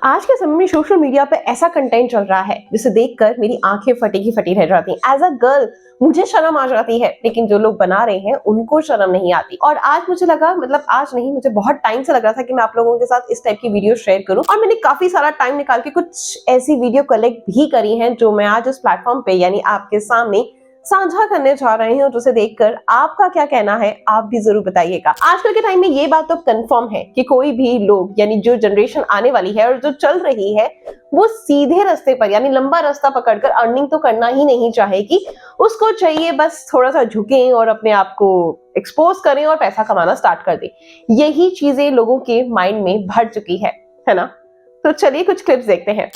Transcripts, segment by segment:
आज के समय में सोशल मीडिया पे ऐसा कंटेंट चल रहा है जिसे देखकर मेरी आंखें फटी की फटी रह जाती हैं। एज अ गर्ल मुझे शर्म आ जाती है, लेकिन जो लोग बना रहे हैं उनको शर्म नहीं आती। और आज मुझे लगा, मतलब आज नहीं, मुझे बहुत टाइम से लग रहा था कि मैं आप लोगों के साथ इस टाइप की वीडियो शेयर करूं। और मैंने काफी सारा टाइम निकाल के कुछ ऐसी वीडियो कलेक्ट भी करी हैं जो मैं आज इस प्लेटफॉर्म पे यानी आपके सामने साझा करने जा रहे हैं, और उसे देखकर आपका क्या कहना है आप भी जरूर बताइएगा। आजकल के टाइम में ये बात तो कंफर्म है कि कोई भी लोग यानी जो जनरेशन आने वाली है और जो चल रही है वो सीधे रास्ते पर यानी लंबा रास्ता पकड़कर अर्निंग तो करना ही नहीं चाहेगी। उसको चाहिए बस थोड़ा सा झुकें और अपने आप को एक्सपोज करें और पैसा कमाना स्टार्ट कर दें। यही चीजें लोगों के माइंड में भर चुकी है ना? तो चलिए कुछ क्लिप्स देखते हैं।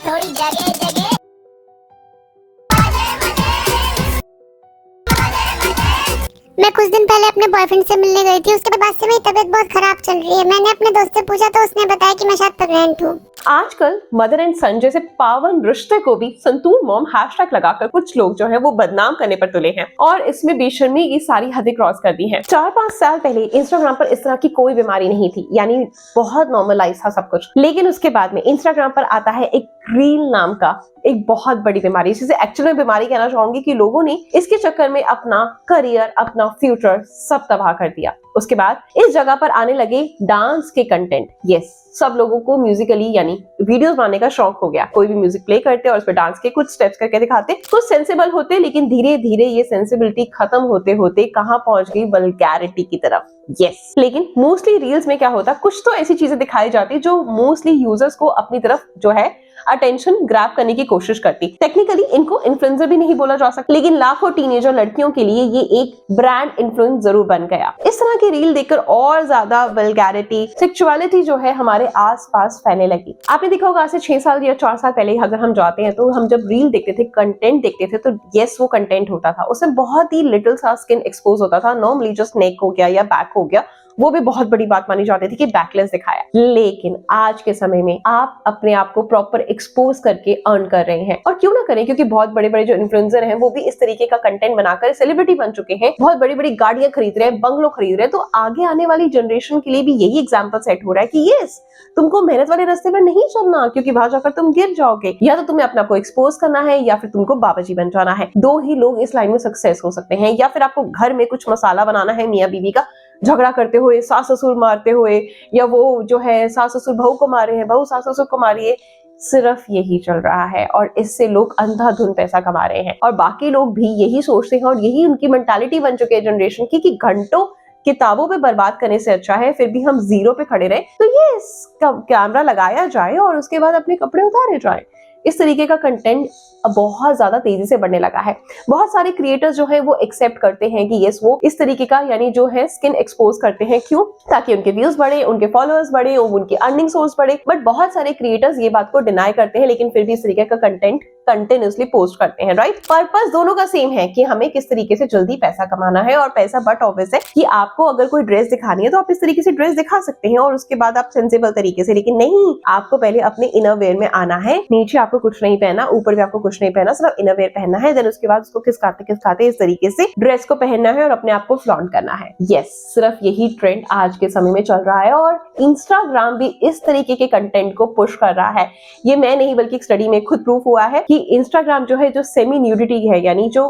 थोड़ी जगह जगह मैं कुछ दिन पहले अपने बॉयफ्रेंड से मिलने गई थी। उसके बाद रास्ते में तबीयत बहुत खराब चल रही है। मैंने अपने दोस्त से पूछा तो उसने बताया कि मैं शायद प्रेग्नेंट हूँ। आजकल मदर एंड सन जैसे पावन रिश्ते को भी संतूर मॉम हैशटैग लगाकर कुछ लोग जो है वो बदनाम करने पर तुले हैं और इसमें बेशर्मी की सारी हदें क्रॉस कर दी हैं। 4-5 साल पहले इंस्टाग्राम पर इस तरह की कोई बीमारी नहीं थी, यानी बहुत नॉर्मलाइज था सब कुछ। लेकिन उसके बाद में इंस्टाग्राम पर आता है एक रील नाम का एक बहुत बड़ी बीमारी, जिसे एक्चुअली बीमारी कहना चाहूंगी कि लोगों ने इसके चक्कर में अपना करियर, अपना फ्यूचर सब तबाह कर दिया। उसके बाद इस जगह पर आने लगे डांस के कंटेंट। यस, सब लोगों को म्यूजिकली यानी वीडियोस बनाने का शौक हो गया। कोई भी म्यूजिक प्ले करते और उस पर डांस के कुछ स्टेप्स करके दिखाते, कुछ सेंसिबल होते, लेकिन धीरे धीरे ये सेंसिबिलिटी खत्म होते होते कहां पहुंच गई? वल्गैरिटी की तरफ। यस, लेकिन मोस्टली रील्स में क्या होता, कुछ तो ऐसी चीजें दिखाई जाती जो मोस्टली यूजर्स को अपनी तरफ जो है अटेंशन ग्रैब करने की कोशिश करती। टेक्निकली इनको इन्फ्लुएंसर भी नहीं बोला जा सकता, लेकिन लाखों टीनेजर लड़कियों के लिए ये एक ब्रांड इन्फ्लुएंस जरूर बन गया। इस तरह की रील देखकर और ज्यादा वल्गैरिटी, सेक्सुअलिटी जो है हमारे आसपास फैलने लगी। आपने देखा होगा आज से 6 साल या 4 साल पहले अगर हम जाते हैं तो हम जब रील देखते थे, कंटेंट देखते थे, तो यस वो कंटेंट होता था, उसमें बहुत ही लिटिल सा स्किन एक्सपोज होता था। नॉर्मली जस्ट नेक हो गया या बैक हो गया, वो भी बहुत बड़ी बात मानी जाती थी कि बैकलेस दिखाया। लेकिन आज के समय में आप अपने आप को प्रॉपर एक्सपोज करके अर्न कर रहे हैं, और क्यों ना करें, क्योंकि बहुत बड़े बड़े जो इन्फ्लुएंसर हैं वो भी इस तरीके का कंटेंट बनाकर सेलिब्रिटी बन चुके हैं, बहुत बड़ी बड़ी गाड़ियां खरीद रहे हैं, बंगलो खरीद रहे हैं। तो आगे आने वाली जनरेशन के लिए भी यही एग्जाम्पल सेट हो रहा है कि यस, तुमको मेहनत वाले रास्ते पर नहीं चलना, क्योंकि वहां जाकर तुम गिर जाओगे। या तो तुम्हें अपने आप को एक्सपोज करना है या फिर तुमको बाबाजी बन जाना है। दो ही लोग इस लाइन में सक्सेस हो सकते हैं। या फिर आपको घर में कुछ मसाला बनाना है मियाँ बीवी का, झगड़ा करते हुए, सास ससुर मारते हुए, या वो जो है सास ससुर बहू को मारे हैं, बहू सास ससुर को मारी है। सिर्फ यही चल रहा है और इससे लोग अंधाधुंध पैसा कमा रहे हैं, और बाकी लोग भी यही सोचते हैं और यही उनकी मेंटालिटी बन चुकी है जनरेशन की कि घंटों किताबों पे बर्बाद करने से अच्छा है फिर भी हम जीरो पे खड़े रहे। तो ये कैमरा लगाया जाए और उसके बाद अपने कपड़े उतारे जाए। इस तरीके का कंटेंट बहुत ज्यादा तेजी से बढ़ने लगा है। बहुत सारे क्रिएटर्स जो है वो एक्सेप्ट करते हैं कि यस वो इस तरीके का यानी जो है स्किन एक्सपोज करते हैं। क्यों? ताकि उनके व्यूज बढ़े, उनके फॉलोअर्स बढ़े, उनकी अर्निंग सोर्स बढ़े। बट बहुत सारे क्रिएटर्स ये बात को डिनाई करते हैं, लेकिन फिर भी इस तरीके का कंटेंट कंटिन्यूअसली पोस्ट करते हैं। राइट? पर्पस दोनों का सेम है कि हमें किस तरीके से जल्दी पैसा कमाना है, और पैसा बट ऑब्वियस है कि आपको अगर कोई ड्रेस दिखानी है तो आप इस तरीके से ड्रेस दिखा सकते हैं और उसके बाद आप सेंसिबल तरीके से। लेकिन नहीं, आपको पहले अपने इनर वेयर में आना है। नीचे आपको कुछ नहीं पहना, ऊपर भी आपको कुछ नहीं पहना, सिर्फ इनर वेयर पहनना है। देन उसके बाद उसको खिसकाते इस तरीके से ड्रेस को पहनना है और अपने आप को फ्लॉन्ट करना है। यस, सिर्फ यही ट्रेंड आज के समय में चल रहा है और इंस्टाग्राम भी इस तरीके के कंटेंट को पुश कर रहा है। ये मैं नहीं बल्कि एक स्टडी में खुद प्रूफ हुआ है कि इंस्टाग्राम जो है, जो सेमी न्यूडिटी है यानी जो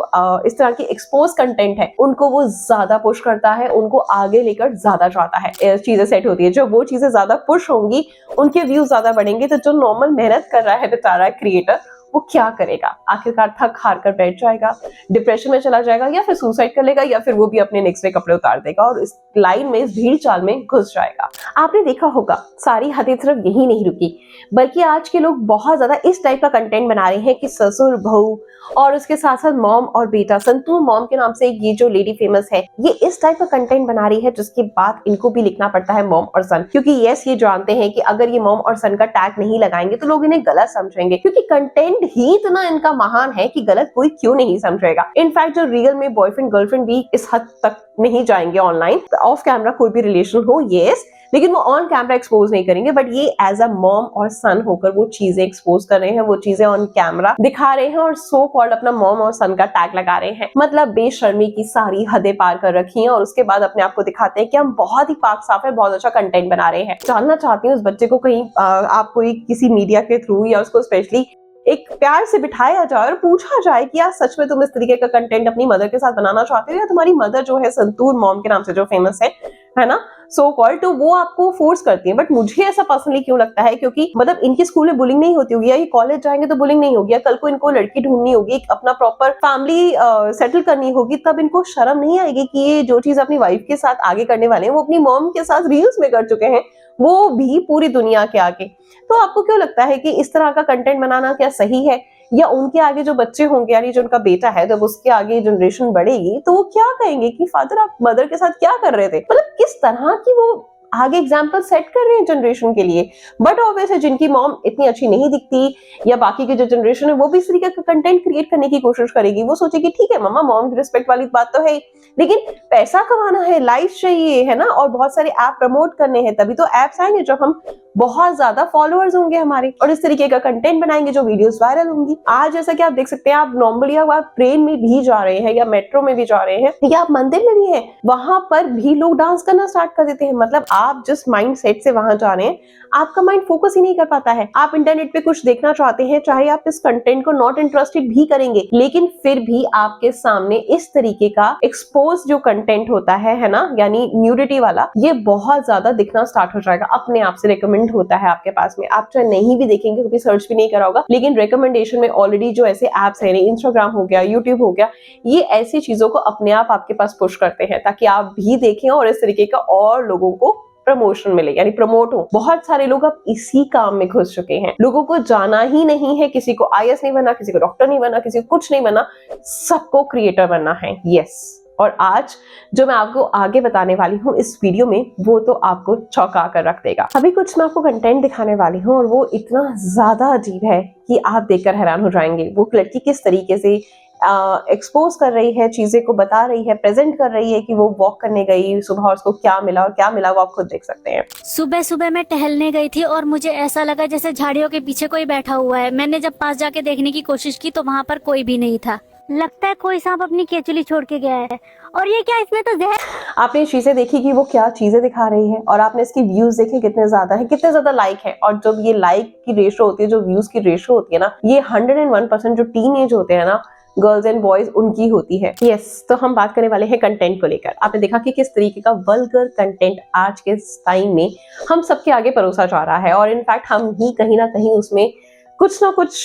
इस तरह की एक्सपोज कंटेंट है, उनको वो ज्यादा पुश करता है, उनको आगे लेकर ज्यादा चाहता है। चीजें सेट होती है, जो वो चीजें ज्यादा पुश होंगी उनके व्यूज ज्यादा बढ़ेंगे। तो जो नॉर्मल मेहनत कर रहा है बेचारा क्रिएटर, वो क्या करेगा? आखिरकार थक हार कर बैठ जाएगा, डिप्रेशन में चला जाएगा, या फिर सुसाइड कर लेगा, या फिर वो भी अपने नेक्स्ट डे कपड़े उतार देगा और इस लाइन में, इस भीड़ चाल में घुस जाएगा। आपने देखा होगा सारी हदें सिर्फ यही नहीं रुकी, बल्कि आज के लोग बहुत ज्यादा इस टाइप का कंटेंट बना रहे हैं कि ससुर बहू और उसके साथ साथ मॉम और बेटा, संतूर मॉम के नाम से ये जो लेडी फेमस है, ये इस टाइप का कंटेंट बना रही है जिसके बाद इनको भी लिखना पड़ता है मॉम और सन, क्योंकि यस ये जानते हैं कि अगर ये मॉम और सन का टैग नहीं लगाएंगे तो लोग इन्हें गलत समझेंगे, क्योंकि कंटेंट ही इतना इनका महान है कि गलत कोई क्यों नहीं समझेगा। इनफैक्ट जो रियल में बॉयफ्रेंड गर्लफ्रेंड भी इस हद तक नहीं जाएंगे ऑनलाइन, ऑफ कैमरा कोई भी रिलेशन हो, यस, लेकिन वो ऑन कैमरा एक्सपोज नहीं करेंगे, बट ये एज अ मॉम और सन होकर वो चीजें एक्सपोज कर रहे हैं, वो चीजें ऑन कैमरा दिखा रहे हैं और सो कॉल्ड अपना मॉम और सन का टैग लगा रहे हैं। मतलब बेशर्मी की सारी हदें पार कर रखी हैं और उसके बाद अपने आप को दिखाते हैं कि हम बहुत ही पाक साफ है, बहुत अच्छा कंटेंट बना रहे हैं। जानना चाहती हूँ उस बच्चे को कहीं आप कोई किसी मीडिया के थ्रू या उसको स्पेशली एक प्यार से बिठाया जाए और पूछा जाए कि यार सच में तुम इस तरीके का कंटेंट अपनी मदर के साथ बनाना चाहते हो, या तुम्हारी मदर जो है संतूर मॉम के नाम से जो फेमस है ना, सो कॉल्ड, तो वो आपको फोर्स करती है। बट मुझे ऐसा पर्सनली क्यों लगता है, क्योंकि मतलब इनके स्कूल में बुलिंग नहीं होती होगी, या ये कॉलेज जाएंगे तो बुलिंग नहीं होगी, या कल को इनको लड़की ढूंढनी होगी, एक अपना प्रॉपर फैमिली सेटल करनी होगी, तब इनको शर्म नहीं आएगी कि ये जो चीज अपनी वाइफ के साथ आगे करने वाले हैं वो अपनी मॉम के साथ रील्स में कर चुके हैं, वो भी पूरी दुनिया के आगे। तो आपको क्यों लगता है कि इस तरह का कंटेंट बनाना क्या सही है, या उनके आगे जो बच्चे होंगे, यानी जो उनका बेटा है, जब उसके आगे जनरेशन बढ़ेगी तो वो क्या कहेंगे कि फादर आप मदर के साथ क्या कर रहे थे? मतलब किस तरह की वो आगे एग्जाम्पल सेट कर रहे हैं जनरेशन के लिए। बट ऑब्वियसली जिनकी मॉम इतनी अच्छी नहीं दिखती, या बाकी की जो जनरेशन है वो भी इस तरीके का कंटेंट क्रिएट करने की कोशिश करेगी, वो सोचेगी ठीक है मम्मा मॉम की रिस्पेक्ट वाली बात तो है, लेकिन पैसा कमाना है, लाइफ चाहिए, है ना, और बहुत सारे ऐप प्रमोट करने हैं, तभी तो ऐप्स आएंगे जब हम बहुत ज्यादा फॉलोअर्स होंगे हमारे, और इस तरीके का कंटेंट बनाएंगे जो वीडियोस वायरल होंगी। आज जैसा कि आप देख सकते हैं, आप नॉर्मली आप ट्रेन में भी जा रहे हैं, या मेट्रो में भी जा रहे हैं, या आप मंदिर में भी हैं, वहां पर भी लोग डांस करना स्टार्ट कर देते हैं। मतलब आप जिस माइंड सेट से वहां जा रहे हैं, आपका माइंड फोकस ही नहीं कर पाता है। आप इंटरनेट पे कुछ देखना चाहते हैं, चाहे आप इस कंटेंट को नॉट इंटरेस्टेड भी करेंगे, लेकिन फिर भी आपके सामने इस तरीके का एक्सपोज जो कंटेंट होता है ना, यानी न्यूडिटी वाला, ये बहुत ज्यादा दिखना स्टार्ट हो जाएगा, अपने आप से रिकमेंड होता है आपके पास में। आप चाहे नहीं भी देखेंगे, कभी सर्च भी नहीं करा होगा, लेकिन रिकमेंडेशन में ऑलरेडी जो ऐसे एप्स है, इंस्टाग्राम हो गया, यूट्यूब हो गया, ये ऐसी चीजों को अपने आप आपके पास पुश करते हैं ताकि आप भी देखें और इस तरीके का और लोगों को प्रमोशन मिले, यानी प्रमोट हो। बहुत सारे लोग अब इसी काम में घुस चुके हैं। लोगों को जाना ही नहीं है, किसी को आईएएस नहीं बनना, किसी को डॉक्टर नहीं बनना, किसी को कुछ नहीं बनना, सबको क्रिएटर बनना है। यस, और आज जो मैं आपको आगे बताने वाली हूँ इस वीडियो में, वो तो आपको चौंका कर रख देगा। अभी कुछ मैं आपको कंटेंट दिखाने वाली हूँ और वो इतना ज्यादा अजीब है कि आप देखकर हैरान हो जाएंगे। वो लड़की किस तरीके से एक्सपोज कर रही है, चीजें को बता रही है, प्रेजेंट कर रही है कि वो वॉक करने गई सुबह, उसको क्या मिला और क्या मिला वो आप खुद देख सकते हैं। सुबह सुबह मैं टहलने गई थी और मुझे ऐसा लगा जैसे झाड़ियों के पीछे कोई बैठा हुआ है। मैंने जब पास जाके देखने की कोशिश की तो वहाँ पर कोई भी नहीं था। लगता है कोई सांप अपनी केचुली छोड़ के गया है। और ये क्या, इसमें तो जहर। आपने चीजें देखी कि वो क्या चीजें दिखा रही है, और आपने इसकी व्यूज देखे कितने ज्यादा है, कितने ज्यादा लाइक है। और जब ये लाइक की रेशो होती है, जो व्यूज की रेशो होती है ना, ये 101% जो टीनेज होते हैं ना, गर्ल्स एंड बॉयज, उनकी होती है। यस, तो हम बात करने वाले हैं कंटेंट को लेकर। आपने देखा कि किस तरीके का वल्गर कंटेंट आज के टाइम में हम सबके आगे परोसा जा रहा है, और इनफैक्ट हम ही कहीं ना कहीं उसमें कुछ ना कुछ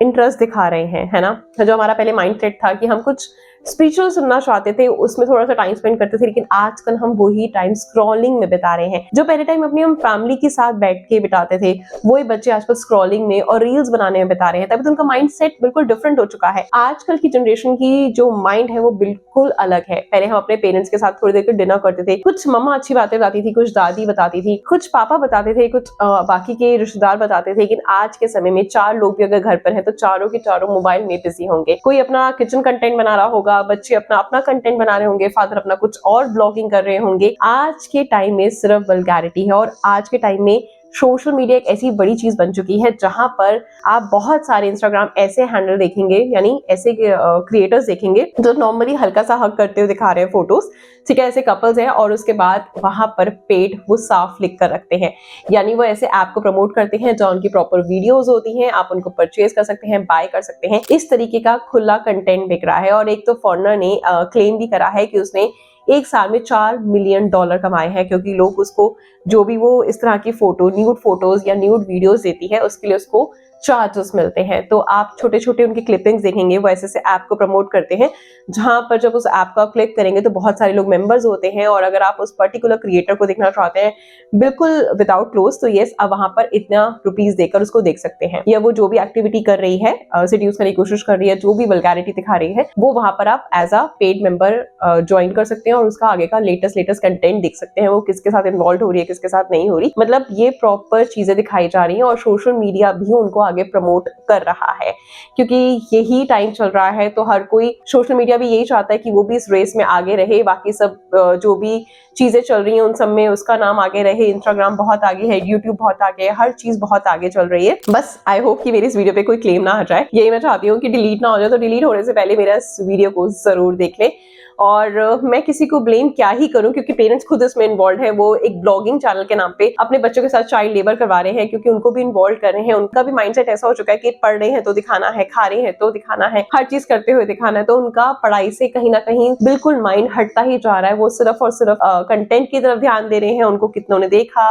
इंटरेस्ट दिखा रहे हैं, है ना। जो हमारा पहले माइंडसेट था कि हम कुछ स्पिरिचुअल सुनना चाहते थे, उसमें थोड़ा सा टाइम स्पेंड करते थे, लेकिन आजकल हम वही टाइम स्क्रॉलिंग में बिता रहे हैं। जो पहले टाइम अपनी हम फैमिली के साथ बैठ के बिताते थे, वही बच्चे आजकल स्क्रॉलिंग में और रील्स बनाने में बिता रहे हैं। तभी तो उनका माइंड सेट बिल्कुल डिफरेंट हो चुका है। आजकल की जनरेशन की जो माइंड है वो बिल्कुल अलग है। पहले हम अपने पेरेंट्स के साथ थोड़ी देर डिनर करते थे, कुछ मम्मा अच्छी बातें बताती थी, कुछ दादी बताती थी, कुछ पापा बताते थे, कुछ बाकी के रिश्तेदार बताते थे। लेकिन आज के समय में 4 लोग भी अगर घर पर है तो चारों के चारों मोबाइल में बिजी होंगे। कोई अपना किचन कंटेंट बना रहा होगा, बच्चे अपना कंटेंट बना रहे होंगे, फादर अपना कुछ और ब्लॉगिंग कर रहे होंगे। आज के टाइम में सिर्फ वल्गैरिटी है, और आज के टाइम में सोशल मीडिया एक ऐसी बड़ी चीज बन चुकी है जहां पर आप बहुत सारे इंस्टाग्राम ऐसे हैंडल देखेंगे, यानी ऐसे क्रिएटर्स देखेंगे जो नॉर्मली हल्का सा हक करते हुए दिखा रहे हैं फोटोज, ठीक है, ऐसे कपल्स हैं, और उसके बाद वहां पर पेड वो साफ लिख कर रखते हैं। यानी वो ऐसे ऐप को प्रमोट करते हैं जहाँ उनकी प्रॉपर वीडियोज होती हैं, आप उनको परचेज कर सकते हैं, बाय कर सकते हैं। इस तरीके का खुला कंटेंट बिक रहा है। और एक तो फॉरेनर ने क्लेम भी करा है कि उसने एक साल में $4 मिलियन कमाए हैं, क्योंकि लोग उसको जो भी वो इस तरह की फोटो, न्यूड फोटोज या न्यूड वीडियोस देती है, उसके लिए उसको चार्जेस मिलते हैं। तो आप छोटे छोटे उनके क्लिपिंग्स देखेंगे, वो ऐसे ऐप को प्रमोट करते हैं जहां पर जब उस ऐप को आप क्लिक करेंगे तो बहुत सारे लोग मेंबर्स होते हैं, और अगर आप उस पर्टिकुलर क्रिएटर को देखना चाहते हैं बिल्कुल विदाउट क्लोज, तो यस, आप वहां पर इतना रुपीस देकर उसको देख सकते हैं। या वो जो भी एक्टिविटी कर रही है, सिड्यूस करने की कोशिश कर रही है, जो भी वल्गैरिटी दिखा रही है, वो वहां पर आप as a paid member join कर सकते हैं और उसका आगे का लेटेस्ट कंटेंट देख सकते हैं, वो किसके साथ इन्वॉल्व हो रही है, किसके साथ नहीं हो रही। मतलब ये प्रॉपर चीजें दिखाई जा रही है, और सोशल मीडिया भी उनको आगे प्रमोट कर रहा है, क्योंकि यही टाइम चल रहा है। तो हर कोई, सोशल मीडिया भी यही चाहता है कि वो भी इस रेस में आगे रहे, बाकी सब जो भी चीजें चल रही हैं उन सब में उसका नाम आगे रहे। इंस्टाग्राम बहुत आगे है, यूट्यूब बहुत आगे है, हर चीज बहुत आगे चल रही है। बस आई होप कि मेरी इस वीडियो पे कोई क्लेम ना आ जाए। यही मैं चाहती हूँ कि डिलीट ना हो जाए, तो डिलीट होने से पहले मेरा इस वीडियो को जरूर देख लें। और मैं किसी को ब्लेम क्या ही करूं, क्योंकि पेरेंट्स खुद इसमें इन्वॉल्व है। वो एक ब्लॉगिंग चैनल के नाम पे अपने बच्चों के साथ चाइल्ड लेबर करवा रहे हैं, क्योंकि उनको भी इन्वॉल्व कर रहे हैं। उनका भी माइंडसेट ऐसा हो चुका है कि पढ़ रहे हैं तो दिखाना है, खा रहे हैं तो दिखाना है, हर चीज करते हुए दिखाना है। तो उनका पढ़ाई से कहीं ना कहीं बिल्कुल माइंड हटता ही जा रहा है। वो सिर्फ और सिर्फ कंटेंट की तरफ ध्यान दे रहे हैं। उनको कितनों ने देखा,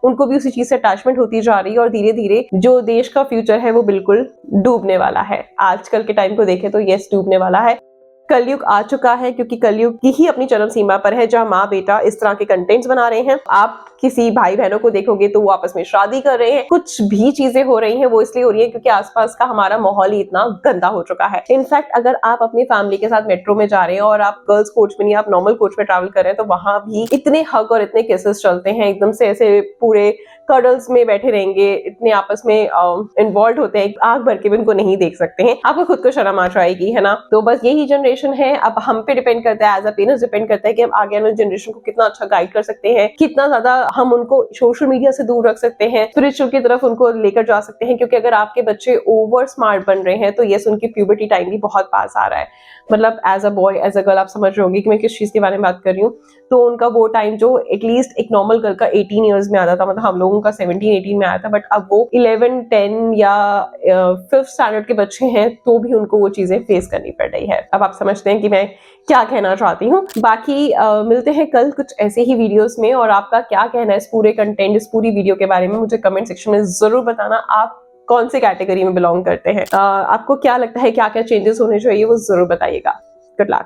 उनको भी उसी चीज से अटैचमेंट होती जा रही है, और धीरे धीरे जो देश का फ्यूचर है वो बिल्कुल डूबने वाला है। आजकल के टाइम को देखें तो यस, डूबने वाला है। कलयुग आ चुका है, क्योंकि कलयुग की ही अपनी चरम सीमा पर है, जहां माँ बेटा इस तरह के कंटेंट्स बना रहे हैं। आप किसी भाई बहनों को देखोगे तो वो आपस में शादी कर रहे हैं। कुछ भी चीजें हो रही हैं वो इसलिए हो रही है क्योंकि आसपास का हमारा माहौल ही इतना गंदा हो चुका है। इनफैक्ट अगर आप अपनी फैमिली के साथ मेट्रो में जा रहे हैं और आप गर्ल्स कोच में नहीं, आप नॉर्मल कोच में ट्रैवल कर रहे हैं, तो वहां भी इतने हग और इतने किसेस चलते हैं, एकदम से ऐसे पूरे कडल्स में बैठे रहेंगे, इतने आपस में इन्वॉल्व होते हैं, आंख भर के भी उनको नहीं देख सकते हैं। आपको खुद को शर्म आ जाएगी, है ना। तो बस यही जनरेशन है। अब हम पे डिपेंड करता है, एज अ पेरेंट्स डिपेंड करता है कि हम आगे वाली जनरेशन को कितना अच्छा गाइड कर सकते हैं, कितना ज्यादा हम उनको सोशल मीडिया से दूर रख सकते हैं, स्पिरिचुअल की तरफ उनको लेकर जा सकते हैं। क्योंकि अगर आपके बच्चे ओवर स्मार्ट बन रहे हैं तो यस, उनकी प्यूबर्टी टाइम भी बहुत पास आ रहा है। मतलब as a boy as a girl, आप समझ रहे होंगे कि मैं किस चीज के बारे में बात कर रही हूँ। तो उनका वो टाइम जो एटलीस्ट एक नॉर्मल गर्ल का 18 ईयर्स में आता था, मतलब हम लोगों का 17-18 में आया था, बट अब वो 11-10 या 5th स्टैंडर्ड के बच्चे हैं तो भी उनको वो चीजें फेस करनी पड़ रही है। अब आप समझते हैं कि मैं क्या कहना चाहती हूँ। बाकी मिलते हैं कल कुछ ऐसे ही वीडियोस में, और आपका क्या कहना है इस पूरे कंटेंट, इस पूरी वीडियो के बारे में मुझे कमेंट सेक्शन में जरूर बताना। आप कौन से कैटेगरी में बिलोंग करते हैं, आपको क्या लगता है क्या क्या चेंजेस होने चाहिए, वो जरूर बताइएगा। Good luck.